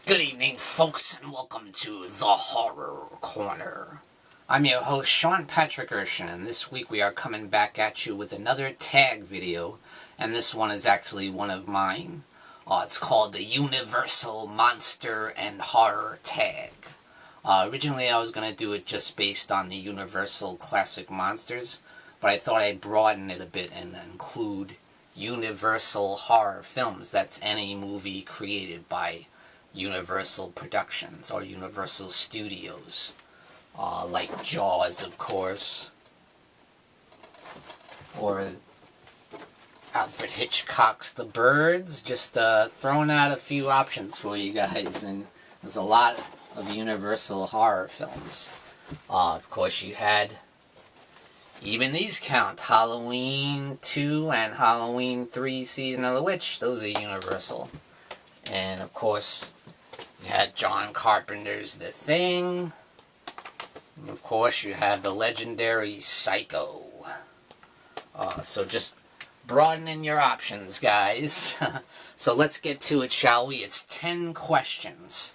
Good evening, folks, and welcome to the Horror Corner. I'm your host, Sean Patrick Erschen, and this week we are coming back at you with another tag video, and this one is actually one of mine. It's called the Universal Monster and Horror Tag. Originally I was going to do it just based on the Universal Classic Monsters, but I thought I'd broaden it a bit and include Universal horror films. That's any movie created by Universal Productions or Universal Studios, like Jaws, of course, or Alfred Hitchcock's The Birds. Just throwing out a few options for you guys, and there's a lot of Universal horror films. Of course, you had, even these count, Halloween 2 and Halloween 3 Season of the Witch. Those are Universal. And of course, you had John Carpenter's The Thing. And of course, you have the legendary Psycho. So just broadening your options, guys. So let's get to it, shall we? It's 10 questions.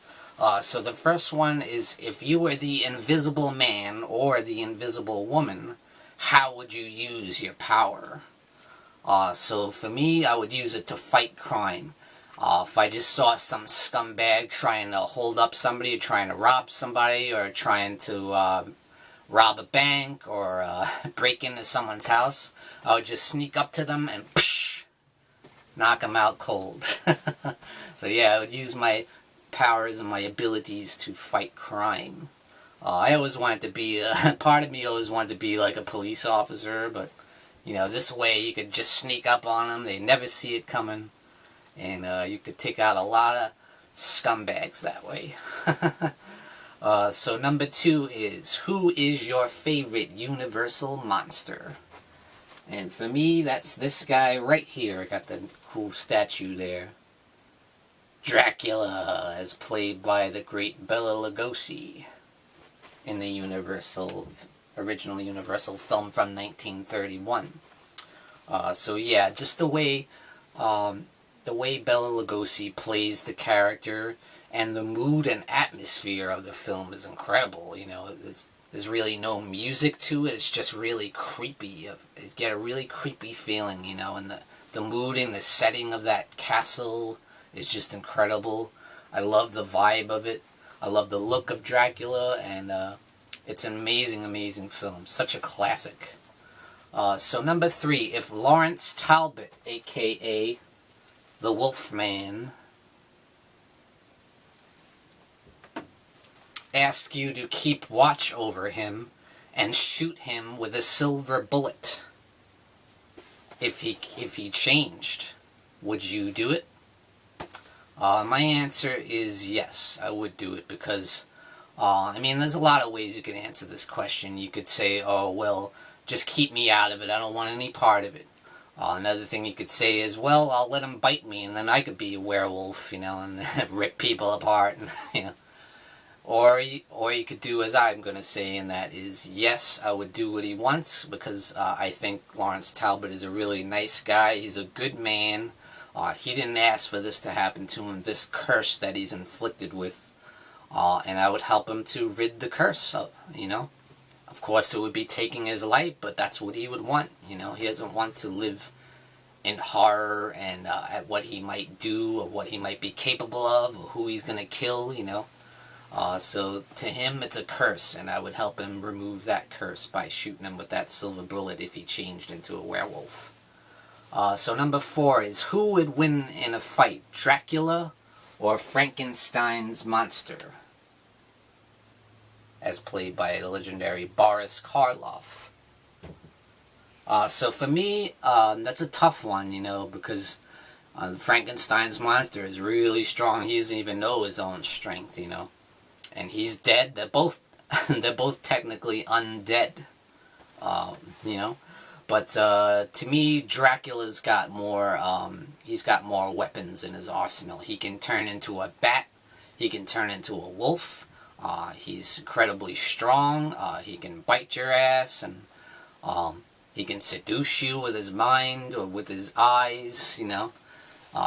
So the first one is, if you were the Invisible Man or the Invisible Woman, how would you use your power? So for me, I would use it to fight crime. If I just saw some scumbag trying to hold up somebody, or trying to rob somebody, or trying to rob a bank, or break into someone's house, I would just sneak up to them and knock them out cold. So yeah, I would use my powers and my abilities to fight crime. I always wanted to be, part of me always wanted to be like a police officer, but, you know, this way you could just sneak up on them, they never see it coming, and you could take out a lot of scumbags that way. So number 2 is, who is your favorite Universal monster? And for me, that's this guy right here. I got the cool statue there. Dracula, as played by the great Bela Lugosi in the original Universal film from 1931. So yeah, just the way Bela Lugosi plays the character, and the mood and atmosphere of the film is incredible. You know, there's really no music to it. It's just really creepy. You get a really creepy feeling, you know, and the mood and the setting of that castle is just incredible. I love the vibe of it. I love the look of Dracula, and it's an amazing, amazing film. Such a classic. So number 3, if Lawrence Talbot, a.k.a. the Wolfman, asked you to keep watch over him and shoot him with a silver bullet, if he changed, would you do it? My answer is yes, I would do it, because I mean, there's a lot of ways you can answer this question. You could say, oh, well, just keep me out of it, I don't want any part of it. Another thing you could say is, well, I'll let him bite me, and then I could be a werewolf, you know, and rip people apart, and, you know. Or you could do as I'm going to say, and that is, yes, I would do what he wants, because I think Lawrence Talbot is a really nice guy. He's a good man. He didn't ask for this to happen to him, this curse that he's inflicted with, and I would help him to rid the curse, you know. Of course, it would be taking his life, but that's what he would want, you know. He doesn't want to live in horror and at what he might do, or what he might be capable of, or who he's going to kill, you know. So to him, it's a curse, and I would help him remove that curse by shooting him with that silver bullet if he changed into a werewolf. So number 4 is, who would win in a fight, Dracula or Frankenstein's monster, as played by the legendary Boris Karloff? So for me, that's a tough one, you know, because Frankenstein's monster is really strong. He doesn't even know his own strength, you know. And he's dead. They're both technically undead, you know. But to me, Dracula's got more. He's got more weapons in his arsenal. He can turn into a bat. He can turn into a wolf. He's incredibly strong. He can bite your ass, and he can seduce you with his mind or with his eyes. You know,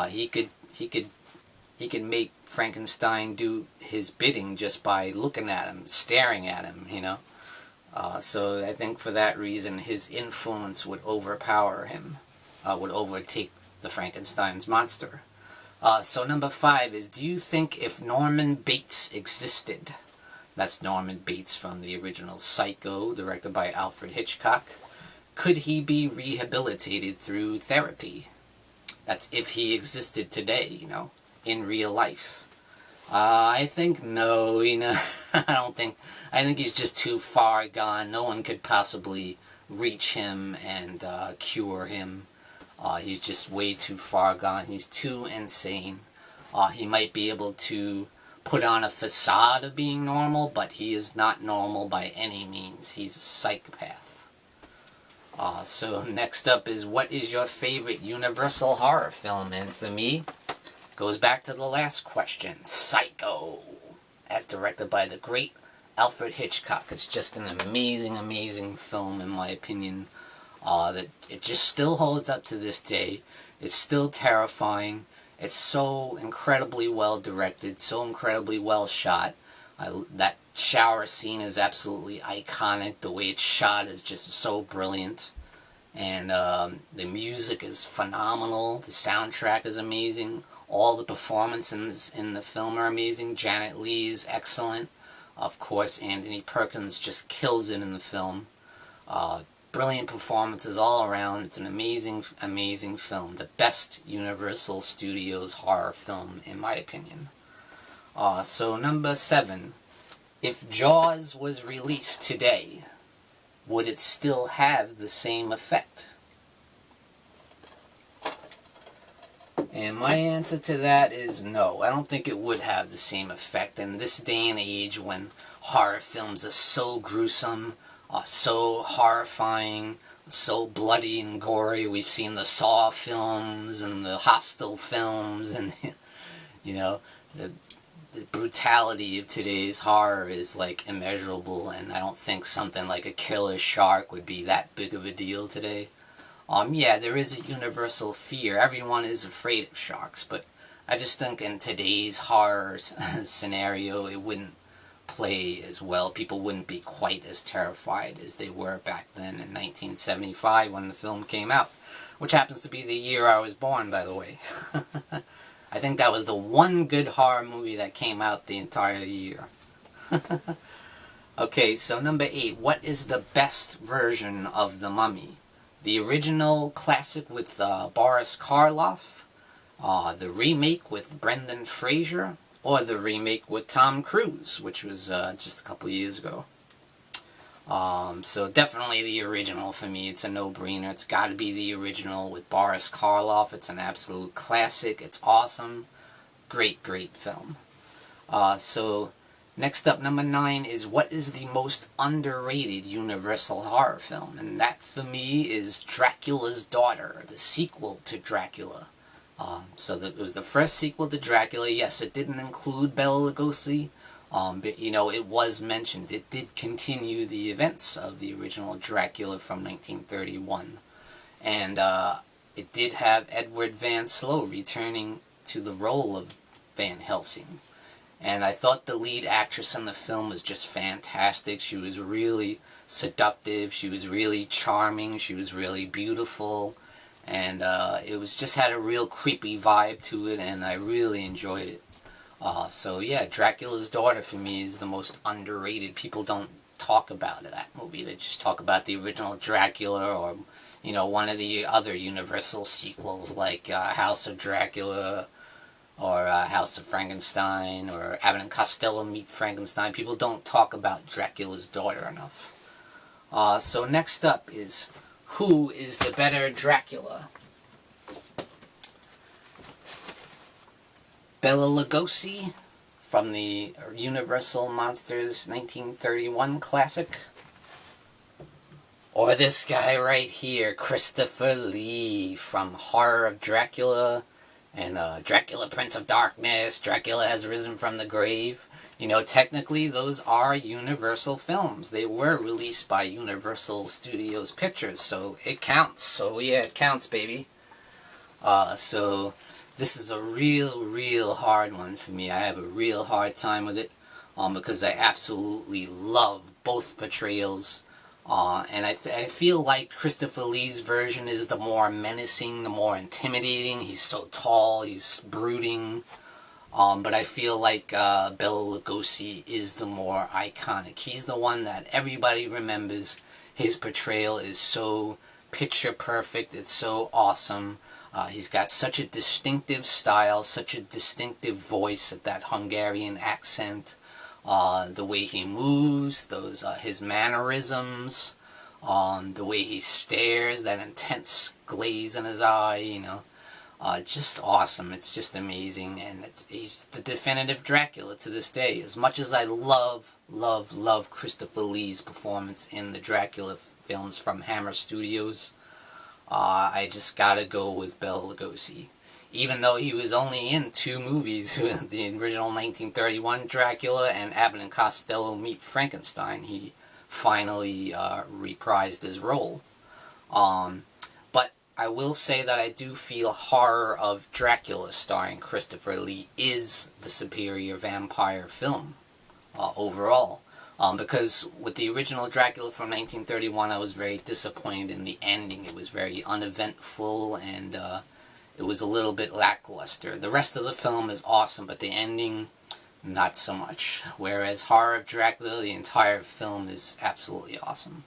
he could he can make Frankenstein do his bidding just by looking at him, staring at him, you know. So I think for that reason, his influence would overpower him, would overtake the Frankenstein's monster. So number 5 is, do you think if Norman Bates existed, that's Norman Bates from the original Psycho, directed by Alfred Hitchcock, could he be rehabilitated through therapy? That's if he existed today, you know, in real life. I think no, you know, I think he's just too far gone. No one could possibly reach him and cure him. He's just way too far gone. He's too insane. He might be able to put on a facade of being normal, but he is not normal by any means. He's a psychopath. So next up is, what is your favorite Universal horror film? And for me, goes back to the last question, Psycho, as directed by the great Alfred Hitchcock. It's just an amazing, amazing film, in my opinion. That it just still holds up to this day. It's still terrifying. It's so incredibly well directed, so incredibly well shot. That shower scene is absolutely iconic. The way it's shot is just so brilliant. And the music is phenomenal. The soundtrack is amazing. All the performances in the film are amazing. Janet Leigh is excellent. Of course, Anthony Perkins just kills it in the film. Brilliant performances all around. It's an amazing, amazing film. The best Universal Studios horror film, in my opinion. So number 7. If Jaws was released today, would it still have the same effect? And my answer to that is no. I don't think it would have the same effect. In this day and age when horror films are so gruesome, so horrifying, so bloody and gory. We've seen the Saw films and the Hostel films, and you know, the brutality of today's horror is like immeasurable, and I don't think something like a killer shark would be that big of a deal today. Yeah, there is a universal fear. Everyone is afraid of sharks, but I just think in today's horror scenario, it wouldn't play as well. People wouldn't be quite as terrified as they were back then in 1975 when the film came out, which happens to be the year I was born, by the way. I think that was the one good horror movie that came out the entire year. Okay, so number 8. What is the best version of The Mummy? The original classic with Boris Karloff, the remake with Brendan Fraser, or the remake with Tom Cruise, which was just a couple years ago. So definitely the original for me. It's a no-brainer. It's got to be the original with Boris Karloff. It's an absolute classic. It's awesome. Great, great film. So next up, number 9 is, what is the most underrated Universal horror film? And that for me is Dracula's Daughter, the sequel to Dracula. So that was the first sequel to Dracula. Yes, it didn't include Bela Lugosi, but you know, it was mentioned. It did continue the events of the original Dracula from 1931. And it did have Edward Van Slow returning to the role of Van Helsing. And I thought the lead actress in the film was just fantastic. She was really seductive. She was really charming. She was really beautiful. And it was just had a real creepy vibe to it, and I really enjoyed it. So yeah, Dracula's Daughter for me is the most underrated. People don't talk about that movie. They just talk about the original Dracula, or you know, one of the other Universal sequels like House of Dracula, or House of Frankenstein, or Abbott and Costello Meet Frankenstein. People don't talk about Dracula's Daughter enough. So next up is, who is the better Dracula? Bela Lugosi from the Universal Monsters 1931 classic? Or this guy right here, Christopher Lee from Horror of Dracula and Dracula Prince of Darkness, Dracula Has Risen from the Grave. You know, technically those are Universal films. They were released by Universal Studios Pictures, so it counts. So yeah, it counts, baby. So this is a real hard one for me. I have a real hard time with it, because I absolutely love both portrayals. And I feel like Christopher Lee's version is the more menacing, the more intimidating. He's so tall, he's brooding. But I feel like Bela Lugosi is the more iconic. He's the one that everybody remembers. His portrayal is so picture perfect. It's so awesome. He's got such a distinctive style, such a distinctive voice, that Hungarian accent. The way he moves, his mannerisms, the way he stares, that intense glaze in his eye, you know. Just awesome. It's just amazing, and he's the definitive Dracula to this day. As much as I love Christopher Lee's performance in the Dracula films from Hammer Studios, I just gotta go with Bela Lugosi. Even though he was only in 2 movies, the original 1931 Dracula and Abbott and Costello Meet Frankenstein, he finally reprised his role. But I will say that I do feel Horror of Dracula, starring Christopher Lee, is the superior vampire film overall. Because with the original Dracula from 1931, I was very disappointed in the ending. It was very uneventful, and it was a little bit lackluster. The rest of the film is awesome, but the ending, not so much. Whereas Horror of Dracula, the entire film is absolutely awesome.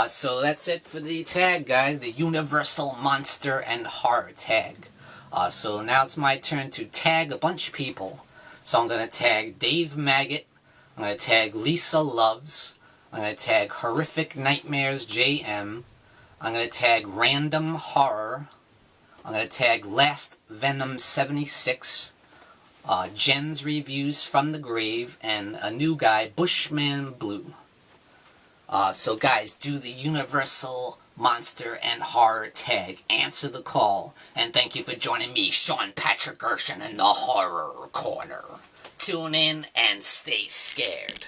So that's it for the tag, guys. The Universal Monster and Horror tag. So now it's my turn to tag a bunch of people. So I'm going to tag Dave Maggot. I'm going to tag Lisa Loves. I'm going to tag Horrific Nightmares JM. I'm going to tag Random Horror. I'm going to tag Last Venom 76. Jen's Reviews from the Grave. And a new guy, Bushman Blu. So guys, do the Universal Monster and Horror tag. Answer the call. And thank you for joining me, Sean Patrick Erschen, in the Horror Corner. Tune in and stay scared.